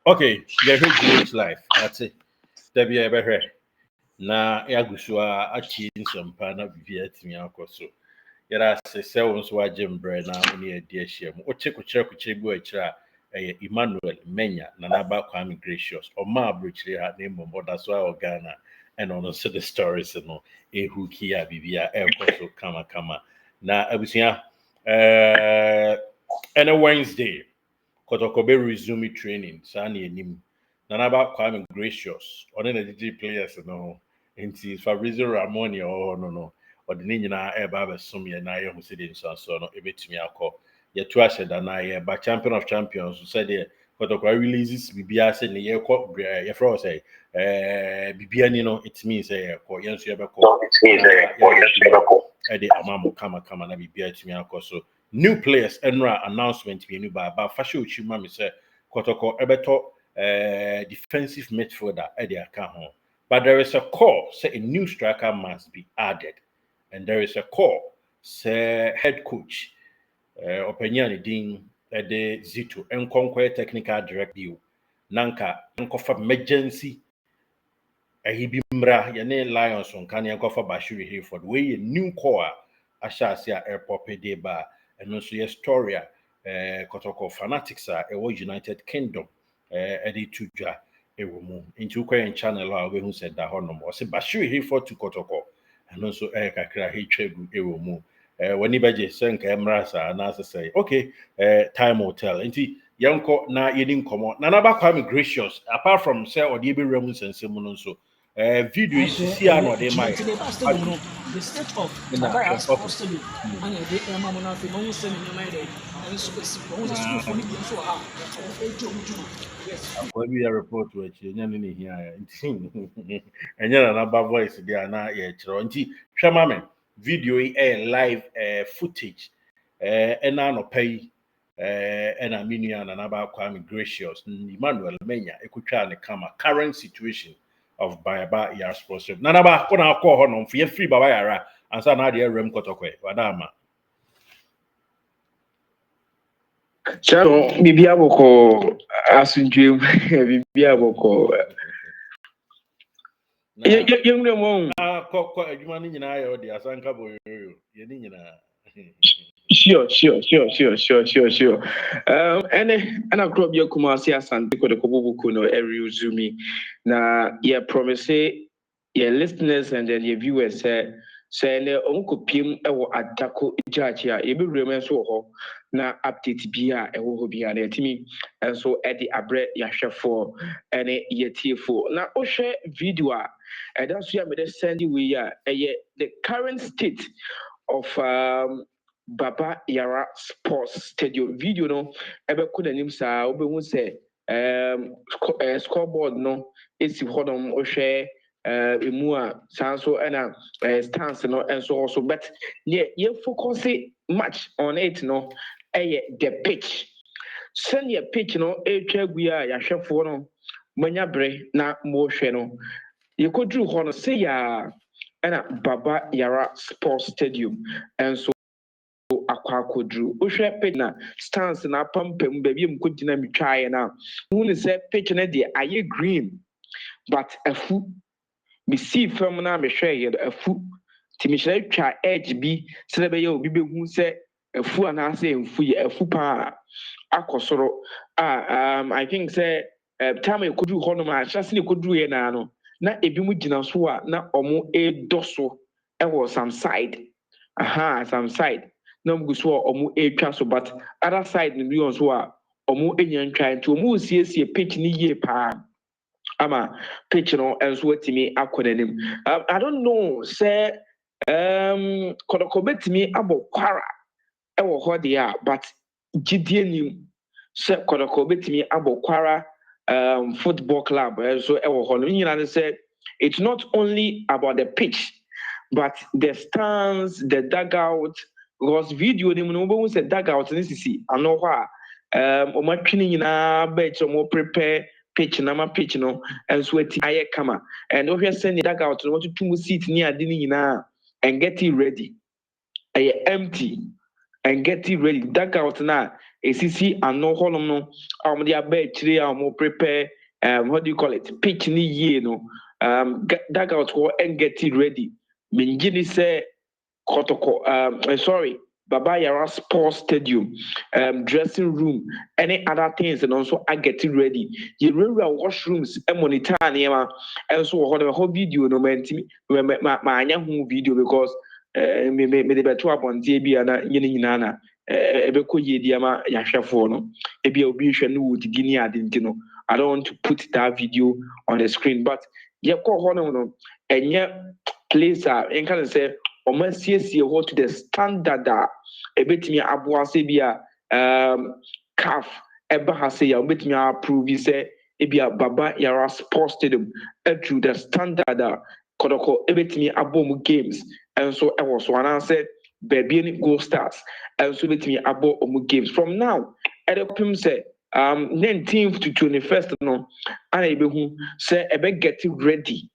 Okay, yeah, GH life. That's it. There be ever na yagusua achi nsompa na bibia timi akoso. Yara se wo nso agye mbrɛ na oni adi ahyia mu. Oche kukyerɛ bi akira Emmanuel Menya na naba Kwame Gracious. Oma abrochire ha na mmom da so a Ghana and ono so the stories no ehu kia bibia ekoso kama. Na abusua and a Wednesday Kotokobe resume training saa na enim na naba Kwame Gracious ɔne na DG players no nti Fabrizio Ramoni no ɔde ne nyinaa ɛba abɛsom yɛ na ayɛ ho sɛ de nsuansoɔ no ɛbɛtumi akɔ yɛto ahyɛ da na yɛba champion of champions sɛdeɛ Kotokora releases biribiara sɛ ne yɛkɔ yɛfrɛ wɔ sɛ biribiara ni no it means sɛ yɛkɔ yɛn nso yɛbɛkɔ ɛde ama mo kama na biribiara tumi akɔ so new players enra announcement bi ba fashion uchi ma me say Kotoko ebeto defensive midfielder e dey aka ho but there is a call say a new striker must be added and there is a call say head coach opinion din de Zito enkonkwe technical director nanka enkofa emergency he bi mra ye ne Lions on kan enkofa Bashiri Hayford we a new call ashasi a airport de ba and also your story Kotoko fanatics are United Kingdom Eddie Tuja Ewomu into Ukraine channel who said that honor or say Bashir Hayford to Kotoko and also Kakra Hitchebu Ewomu when Ibaje sank Emrasa and as I say okay time will tell and Yanko na yedin komo na naba Kwame Gracious apart from say or the Remus and Simon so video is see ano de mai the state of Tabaya Sports Stadium and the Mamona Fimon sending your mind and school for me so how When we report to it, here and another voice there na nti hwema video live footage and no pay and Armenian and about Kwame Gracious Emmanuel Menya ekutwa ne kama current situation of Bayaba Yara Sports Club. Nanaba ona call honom for free Baba Yara and so na the rem Kotokwe wadama. So bibia boko asundwem bibia boko yemre mo ko adwuma ni nyina ya odi asanka boyo ye ni nyina Sure. And I crop your Kumasi Asante ko de kobubuku no every uzumi. Na ye promise your listeners and then your viewers say ne onko pim ewo adako judge ya e be remember so ho na update bia ewo ho bia na timi and so e di abre ya hwefo ene ye tiefo na o hwe video a and that's where me send we ya the current state of Baba Yara Sports Stadium video no ebe ko nanim saa obehu se scoreboard no esi hodom ohwe emu a sanso ena stance no enso also but ye focus much on it no the pitch send your pitch no etwa gu a yahwefo no manya bre na mo hwe no ye kodru ho no say ya ena Baba Yara Sports Stadium enso akwakodru ohwe pitch na stance na pampam ba bi mkodina mitwae na hu ne say pitch na de aye green but afu me see fam na me hwe ye afu ti me hwe twa edge bi se be ye obi behu se afu ana se mfu ye afu pa akosoro I think say time e kodru ho no ma chance ne kodru ye na no na ebi mu gina so a na omo e doso e wo some side some side na mgu so omo etwa so but other side ni on so a omo enya ntwa nti omo siesie pitch ni ye pa ama pitch no enso atimi akonanim I don't know say kodoko betimi abokwara e wo ho de a but gidie nim say kodoko betimi abokwara football club so e wo ho no nyina ne say it's not only about the pitch but the stands the dugout because video ni no bo say dugout ni sisi ano ho a o matwini nyina ba eche mo prepare pitch na ma pitch no enso ati aye kama and o hwe send dugout no to seat ni ade ni nyina and get it ready empty and get it ready. Dugout now, ACC and no hollow no. They are bed today. Prepare. What do you call it? Pitch ni ye no. Dugout go and get it ready. Minjini say Kotoko. Sorry. Baba Yara Sports Stadium, dressing room, any other things, and also I get it ready. You remember washrooms, and monitor, and so on. The whole video, no man, my young video because me the better up on TV and yen nana. Ebeko ye diama yahwefo no ebi obi hwe no would guinea adintino. I don't want to put that video on the screen, but ye call hono no enye place in can say omasiesie ho to the standard ebetimi aboase bia CAF eba ha say ya obetimi approve say ebia Baba Yara Sports Stadium to the standard kodoko ebetimi abom games and so I was one answer baby any goal stars and so betimi abo games from now at the pim say 19th to 21st no and ebehu say ebe get ready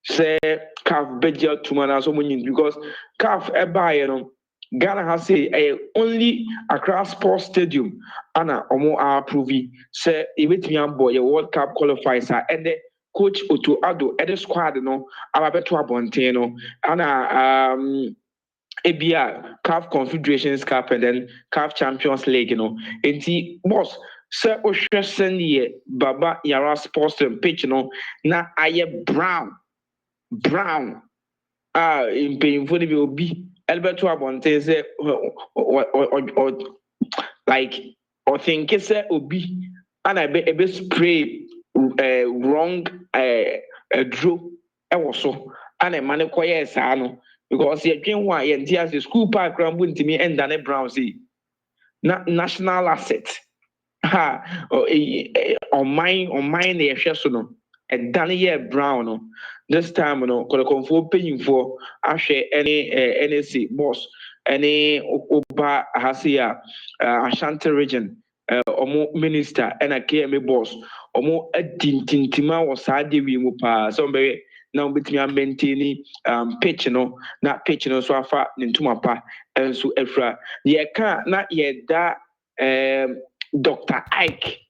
say CAF budget to man so many because CAF eba no Ghana has say only Accra Sports Stadium ana omo approve say ebetimi abo your World Cup qualifiers and the coach Otto Addo the squad no ababeto abonten no ana ABR, CAF Confederations Cup and then CAF Champions League, Enti boss, sir Oshressen ye Baba Yara Sports and pitch, na aye brown. In paying for the be Alberto Abonte say or like or think it's obi and I be spray wrong draw so and a man quiet sano because you can why and the school park rambling to me and then a brown see national asset ha on mine the no and Daniel Brown this time could confirm paying for Ashe any NSC boss any Oba Hasia Ashanti region omo minister and a KMA boss omo tintima was ade wi mu pa so be now betimi maintain pitch no na pitch no so afa ntuma pa enso afra ye ka na ye da Dr. Ike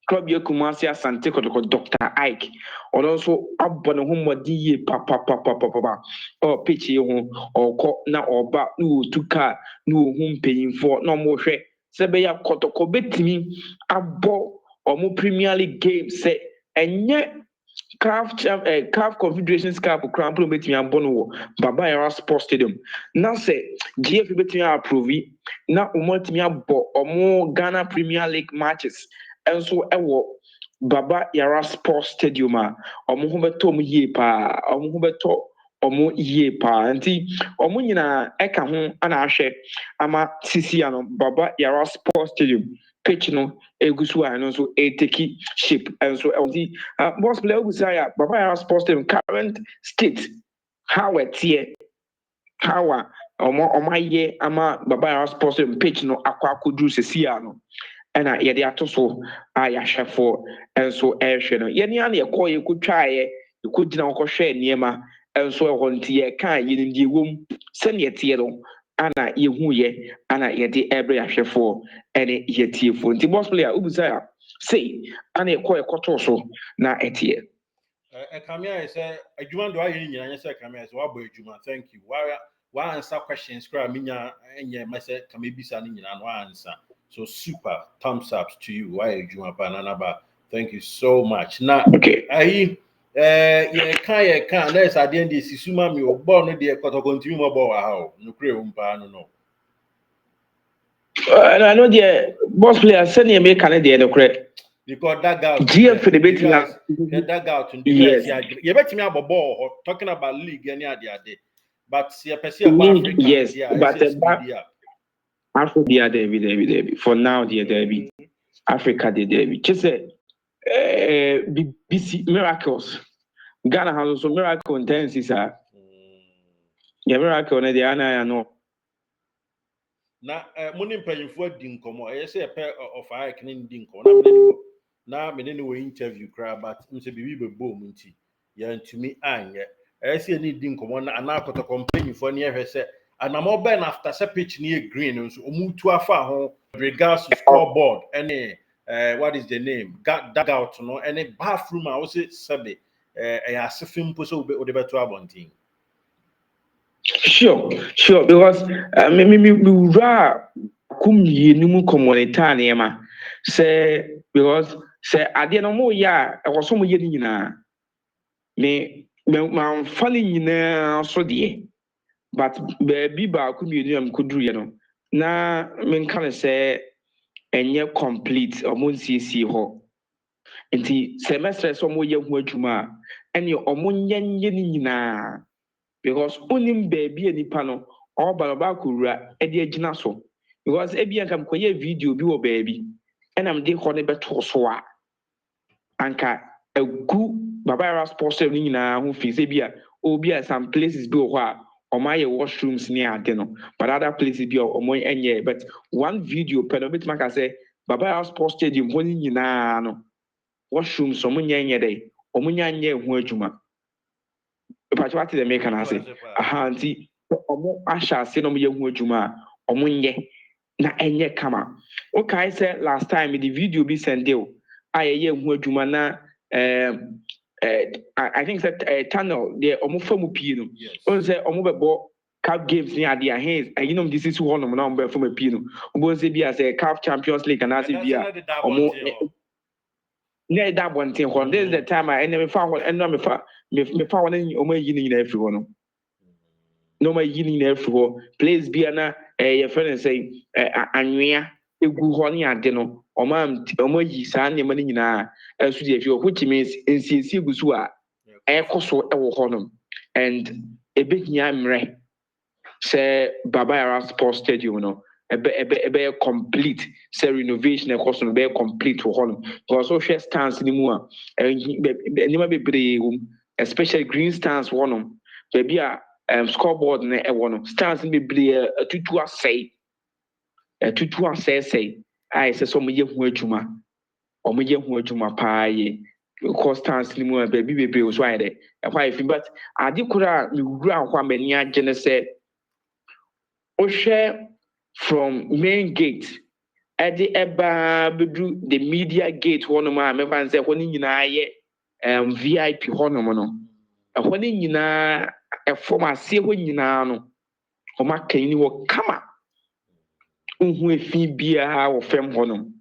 club ye Kumasi Asante ko Dr. Ike or also abone ho modi ye papa or pitch ye ho or ko na oba no tuka no hu mpanyimfo no mo hwe se be ya kotoko betimi abo omo Premier League game say enye CAF Confederations Cup crample betimi abo no Baba Yara Sports Stadium now say GF betimi approve na umotimi abo omo Ghana Premier League matches and so ewo Baba Yara Sports Stadium omo ho beto mo yie pa omo ho beto omo yie pa nti omo nyina eka ho ana ahwe ama sisi ano Baba Yara Sports Stadium pitch no egusu ano so eteki shape and so the boss player Ogusaya Baba Yara Sports Stadium current state how it here how omo ye ama Baba Yara Sports Stadium pitch no akwa kodu sisi ano ɛna yɛde ato so a yɛahwɛfo nso ɛrehwɛ no yɛne a na yɛkɔ yɛkɔtwaeɛ yɛkɔgyina hɔ kɔhwɛ nneɛma nso ɛhɔ nti yɛka yɛnimdeɛ wom sɛneɛ teɛ no ana yɛhuyɛ ana yɛde ɛbrɛ yɛahwɛfoɔ ɛne yɛtiefoɔ nti boss player wobusa a sei ana yɛkɔ yɛkɔtoo so na ɛteɛ Kamia say adwuma do ayi nyina nya say Kamia say wabɔ adwuma thank you wa answer questions kra minya enye mese kamebisa ni nyina no answer. So super thumbs up to you. Why adwuma pa nanaba. Thank you so much. Now okay ayi ye kan let's at the end this suma mi obo no de koto continue mo bo wa ha o no kure o mpa no I know the boss player send you make can the correct because that guy GF the betina that guy to yes you bet me about ball talking about league any other day but see Africa yes but media Africa there for now there Africa there just say BBC miracles Ghana has also miracle intensities yeah miracle na the ana no na muni mpanyimfo di nkomo say pe of I can di nkomo na me ne wo interview kra but nse bibi bebo mu nti ya ntumi anye say ni di nkomo na anakoto mpanyimfo ne ehwe say and I'm all ben after say pitch near green so omu to afa ho regards to scoreboard any what is the name dugout no any bathroom I was it sabe asifim po so o de beto abontin. Sure, because me wura kumye ni mu community na ma say because say ade no mo ya e wo so mo ye ni nyina me fa ni nyina so de but baby ba kumye am kuduru ye no na me nka say enye complete omo nsiesie ho nti semester so mo ye ho adwuma ene omo nye ni nyina because onim baby nipa no all ba kura e de agina so because e bia kam koye video bi wo baby enam de ho ne beto so a anka egu baba Yara sports stadium ni nyina ho fi se bia obi a some places bi wo a omaye washrooms ni ade no but other places bi omo enye but one video per no bit maka say baba Yara sports stadium ho ni nyina no washrooms omo nyenye dey omo nyanye ho adwuma Pachwati the make na say aha nti omo ahya ase no mo ye hu adwuma omo nye na enye kama okay say last time the video be send you aye hu adwuma na I think that tunnel the omo famu pii no on say omo bebo cup games ni ade ahe you know this is one no na omo famu pii no omo say bia say cup champions league and say bia omo na da bonten ho this is the time I enemy fa ho eno me fa ho na omo yi ni na afiri ho no no ma yi ni na afiri ho place bia na ye friend say anwea egu ho ne ade no omo yi saa ne ma ni nyina asu de afiri ho which means nsiesie gu so a ekoso e wo ho no and ebehia mre say Baba Yara sports stadium no ebe complete say renovation e cost no be complete for home because so share stands ni mu a nima bebre especially green stands one baby a scoreboard na e one stands ni bebre atutu asay say ai say so mo ye hu adwuma o mo ye hu adwuma pa ye because stands ni mu a baby bebre so ai de e kwa ifi but ade kura mi wura kwa mani agene say Oshe from main gate edi eba bedu the media gate one ma me fan say honi nyina ye VIP hono mo no honi nyina e form ase ho nyina no o ma kan ni wo kama unhu efi bia wo fem hono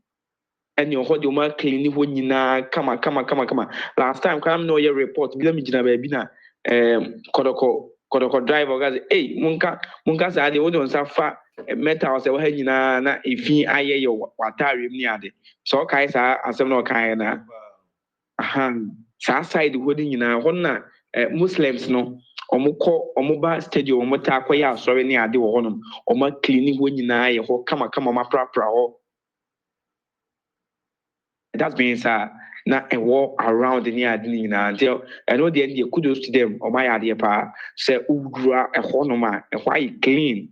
eni o hodi o ma kan ni ho nyina kama last time kam no ye report bi me gina ba bi na kodoko driver guys munka sa ade wo don sa fa metal se wo ha nyina na efi aye yo watare mu ni ade so kai sa asem no kai na aha sa side wo ni nyina ho na muslims no omo ba stadium omo ta akoya asori ni ade wo honom omo clean ho nyina ye ho kama ma prapra ho that's being sa na a walk around the near Adina until I know the end kudos to them or my idea pa say udra a honoma a why clean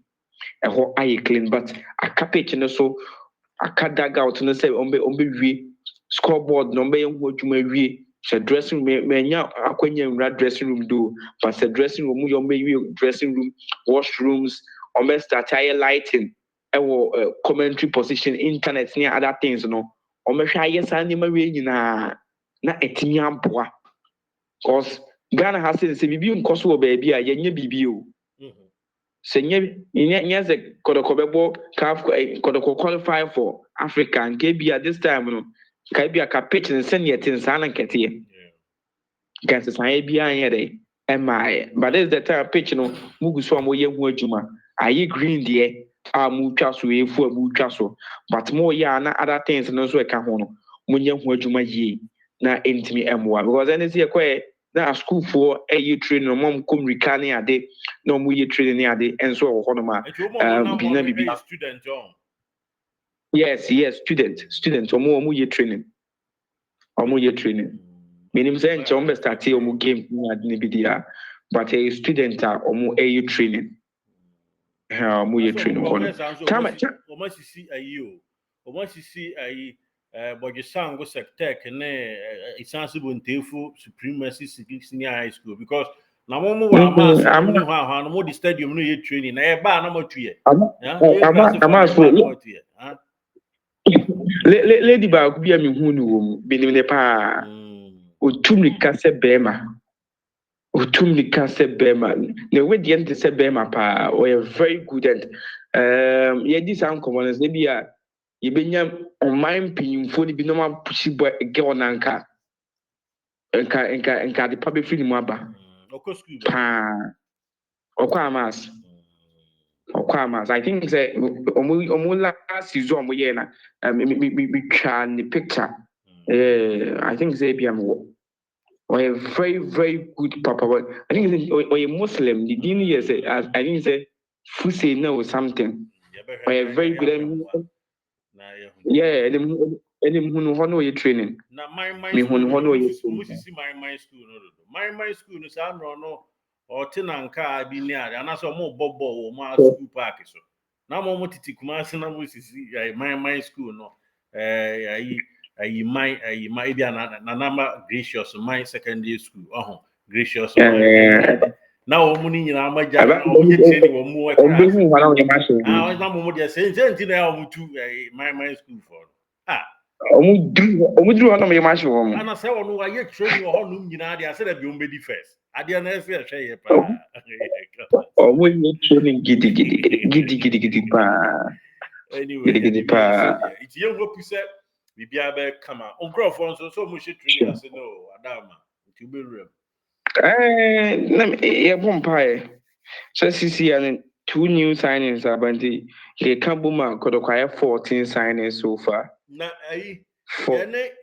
a whole eye clean but a carpet so a cut dag out and say we scoreboard no be what you may we say dressing room menya akwanya dressing room do but the dressing room you may dressing room washrooms or may start lighting commentary position internet near other things no omehwa aye saa nneema we nyina na etimi amboa cause Ghana has say bibi nkoso wo baabi a yenye bibi o se nye se kodoko bebo caf kodoko qualify for Africa nke bia this time no kai bia ka pitch ne sene yetin saa na nkete guys saa bia anye dey but this the time pitch no muguso am ye hu adwuma aye green there mu twa so efu mu twa so but mo ya na other things no so e ka ho no munye hu adwuma yi na entimi emwa because anything ekwe na school for train no mom kom rika ne ade no mu ye train ne ade enso wo ho no ma bina bibi student John yes student omo ye training meaning say nche omo start omo game ne ade ne bi dia but a student omo training mu ye training kono omo sisi ayi o omo sisi ayi bogisango sectec ne isansu bontefu supremacy senior high school because Na mo mo wa ma so mo ni ha no mo di stadium no ye training na e ba na mo tuye. Ya ye class for na mo tuye. Ha. Lady ba ku bia me hu ni wo mu binim ne pa. Otum ni ka se bema. Otum ni ka se bema. Ne we di ente se bema pa. We are very good and ye di san commoners ne bia ye benya on mind pinfo ni bi no ma pushi boy ge onanka. Enka the public free mu aba. Oko school Pa. Okwamas. I think say omo last season omo ye na me try the picture. I think say be am or a very very good papa. I think or a Muslim. The deen here say I think say Fuse know something. Or a very good. Yeah, and him who you training. Na my school. My school no. My school no sa no. Or tenanka bi ni ade ana so mo bobo wo ma school park so na mo titi kuma se na mo sisi my school no ayi my bia na number gracious my secondary school gracious na wo mu ni nyina maja na wo je training wo mu class na mo je say na wo tu my school for omu dru hono me mashi wo mu ana se wo no wa ye training wo ho num nyina ade ase da bi o be di first ade na ese hwe ye pa omu ye training gidi pa anyway gidi pa it's you hope say bibia be kama onkro for so mu she training ase no adama nti be rem na ye bompa e so sisi and 2 new signings abanti he can buma kodokwaye 14 signings so far na ayi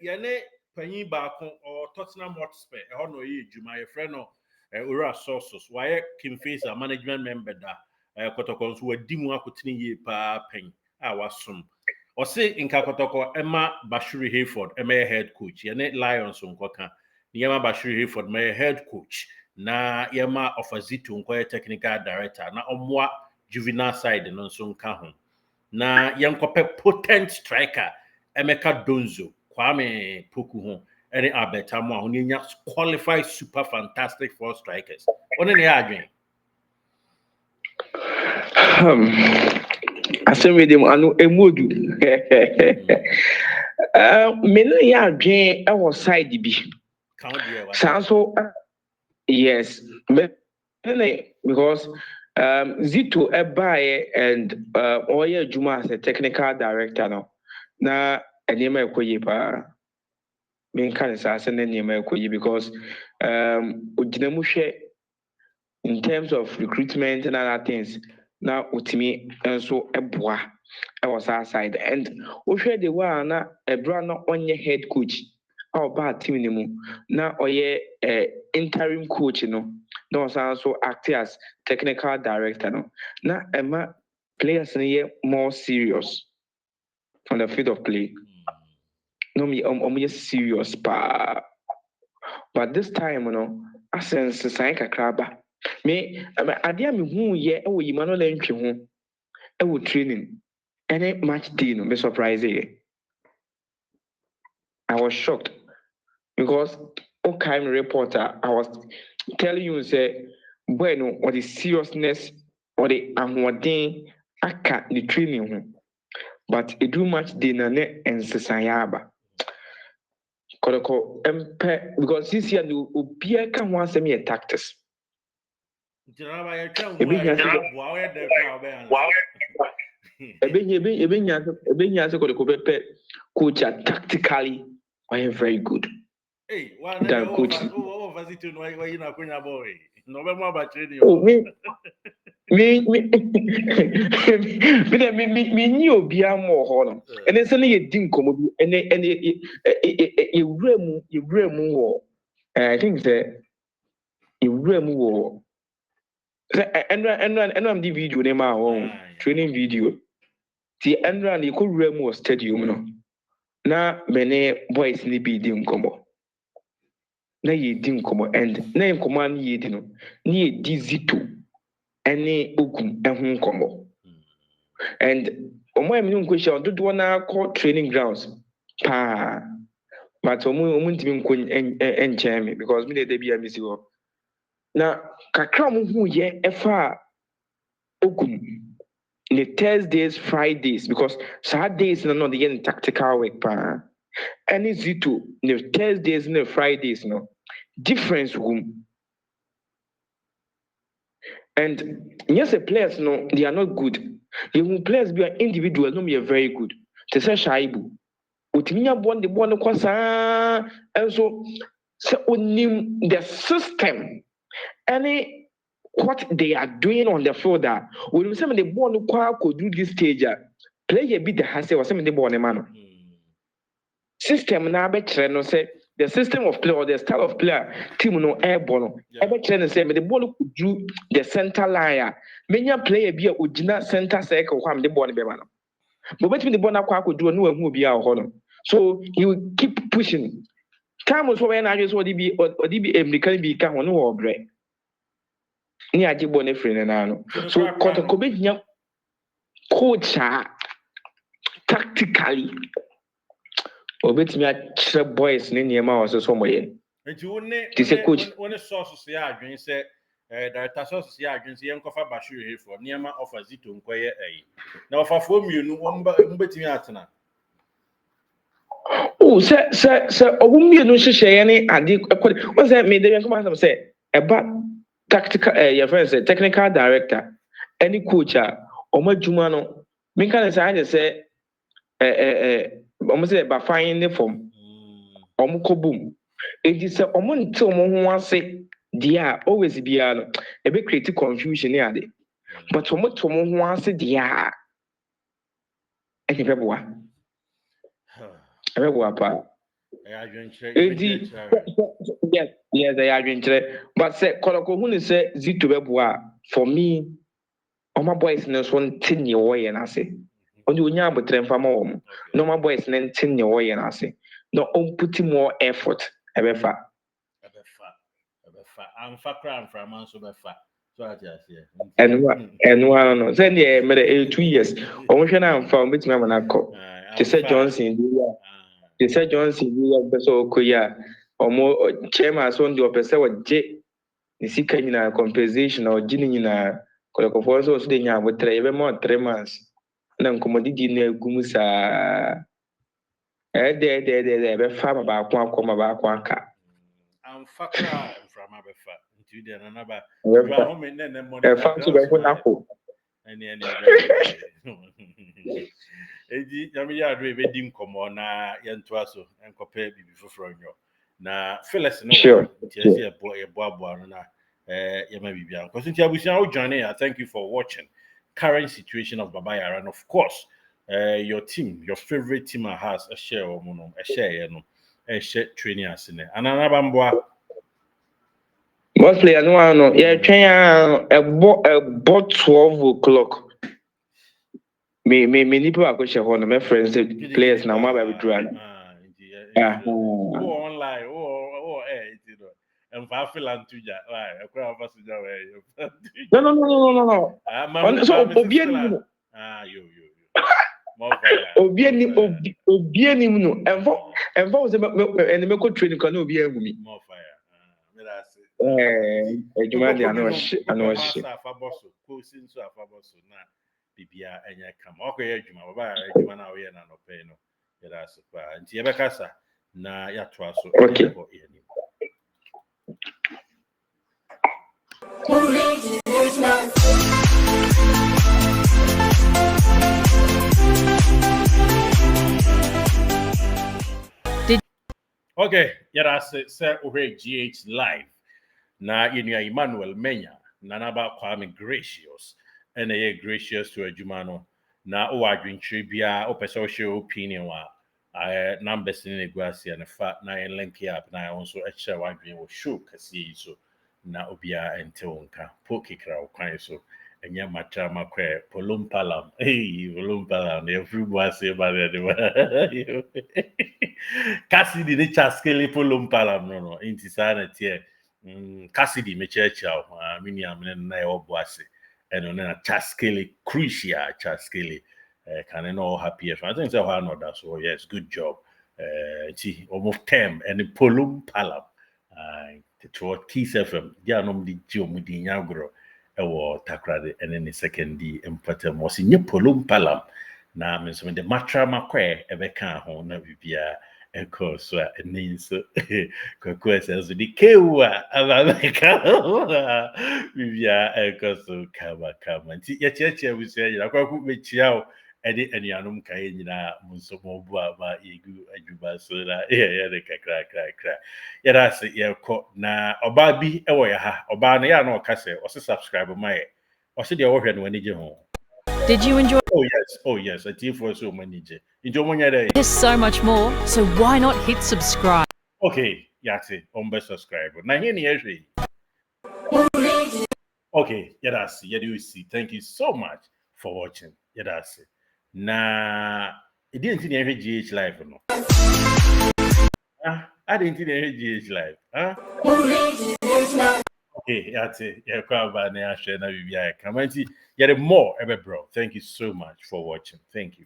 yene panyin baako or Tottenham Hotspur e ho no ye adwuma ye frɛ no Ura Sources why Kim Face a management member da kotoko so wadi mu akotene ye pa pen a wasom o se nka kotoko Emma Bashiri Hayford Emma head coach yene Lions nkoka Yema Bashiri Hayford my head coach na Yema Ofazito nkoye technical director na omwa juvenile side no nso nka ho na yankope potent striker Emeka Donzo Kwame Poku ho any abetamo ho nya qualified super fantastic four strikers one ne adwen asem with them anu emodu me no ya adwen e wo side bi so yes because Zito Ebaye and Oya Juma as a technical director no na enema ekoyi pa me kan sa ase na enema ekoyi because oginamu hwe in terms of recruitment and other things now utimi enso eboa e was our side and we share the one na ebra no onye head coach our bad team ni mu na oye interim coach no na also act as technical director no na ema players ni more serious on the field of play no me serious pa but this time no asense sign kakraba me adia me hu ye e wo yima no lantwe ho e wo training any match day no be surprise ye I was shocked because okay reporter I was telling you say bueno or the seriousness or the ahoden aka the training ho but e do match day na ne ensesayaba kodoko empe because this year no obia ka ho asem ye tactics ebenya se kodoko bepe coach tactically are very good. Hey, one coach. Oh, Vasito, no, you know, Kunya boy. No, but more about training. Me knew Bia more Holland. And then suddenly you didn't come and you remu. I think that you remu. And I'm the video name our training video. The end run you could remu stadium no. Na many boys ni be dim combo. Na ye dim combo and na in command ye dino. Ni Zito any okum ehun combo. And omo emi question do na call training grounds. Pa but omo ntimi nko enche me because me dey be am see na kakra mo hu ye efa okum the Thursdays, Fridays, because Saturdays no the yen tactical work pa. And it's to the Thursdays and the Fridays no difference room. And yes, the players no they are not good. The players be an individual no be very good. Te say Shaibu. Utiminya born the born kwasa and so onim the system any what they are doing on the field that when we say the ball could do this stage player be the has or some the ball man system na be no say the system of play or the style of player team no airborne be no say the ball could do the center line many player be a center circle kwam the ball be man but between the ball could do no who be a hono so he will keep pushing time was when I just what be or be can be can no obre ni agye bɔ ne firi na no so kɔtɔkɔ bɛnya coach tactically obetumi akyerɛ boys ne nneɛma a ɔsɛ sɛ ɔmɔyɛ nti wone sources yɛ adwene sɛ director sources yɛ adwene sɛ yɛnkɔfa Bashir Hayford nneɛma ɔfa Zito nkɔyɛ ayi na ɔfafoɔ mmienu wɔmbɛtumi atena sɛ ɔmo mmienu nhyehyɛeɛ ne ade ɛkɔde wɔn sɛ mede yɛn kɔma asɛm sɛ ɛba tactical your friend say technical director any coach omo adwuma no me kan say I say omo say ba fine ne form omo kobum edi say omo nte omo ho ase dia always bia no e be create confusion ne ade but omo to omo ho ase dia e ke beboa pa edi yes they are adventure but say koloko hu ne say Zito beboa for me my boys no so ntin ye wo ye na ase only onya abotre mfa ma wo no my boys no ntin ye wo ye na ase no on put more effort ebefa amfa kra mfra man so befa so ati ase enwa no say ne me 2 years o hwe na amfa o betimi amana akọ te say Johnson bi so okoya omo chairman so ndi opese wo je ni sika nyina compensation o gini nyina kolokofo so de nya abotre ebe mo 3 months na nkomodidi na agum sa de ebe fa ba ko akoma ba ko aka amfa kra mframa befa nti de na ba dwa ho me ne mo e fa so be ko na ko ene eji yami ya do ebe di nkomo na yento aso enkope bibi foforo nyo na Phyllis no nti ese ebo no na yama bibia because nti abusia o join here. Thank you for watching current situation of Baba Yara, and of course your team, your favorite team has a share or mono a share no a share training as in another bamboa mostly no yeah twen about 12 o'clock me nipa akoshe ho no my friends players na ma ba be dura online and Fafilan tuja, right? A crowd of us no. So obi anim obi anim no enfa wo se ene me ko training kan obi ahu mi more fire. Ejuma dia no hye afaboso ko sinso afaboso na bibia enya kam okoye ejuma baba ejuma na we na no pay no yeda so pa nti yebekasa na yatoa so okay. Okay, Yara say we GH live. Na yenu Emmanuel Menya, na naba Kwame Gracious, and a gracious to a Jumano. Na o adwin tribia, o pesa o share opinion wa. Numbers in the grassy and a fat na link up na also a share adwin will show kasi so na obia entonka pokikra o kwan so enya matra makwe polumpalam polumpalam everyone say about it Cassidy the chaskele polumpalam no intisana tie Cassidy me checha mini amene na e oboase eno na chaskele crucial chaskele can all happy I think so how not that so yes good job almost 10 and polumpalam to TSFM dia no mdi gio mudi nyagro ewo takrade ene ne second di empatem was nye polum palam na me so de matra makwe ebeka ho na bibia eko so eni so kokwe senso di kewa ababeka bibia eko so kama nti ye cheche busia ya kwa ku mechia ede anuanom kae nyina munso mo bu aba egu adwuba so na ye de kakra yada se ye ko na oba bi ewo ya ha oba no ya na okase o se subscribe my o se de wo hwe no wani je ho. Did you enjoy Oh yes, a team for so many je enjoy mo nya dey. There's so much more, so why not hit subscribe? Okay, yate on be subscribe na here ni ehwe. Okay, yada se yada see, thank you so much for watching. Yada se na e didn't see any GH live no. I didn't see any GH live. Okay, yate yakwa ba na ya share na bibia ya kamanti yare more ebe bro. Thank you so much for watching. Thank you.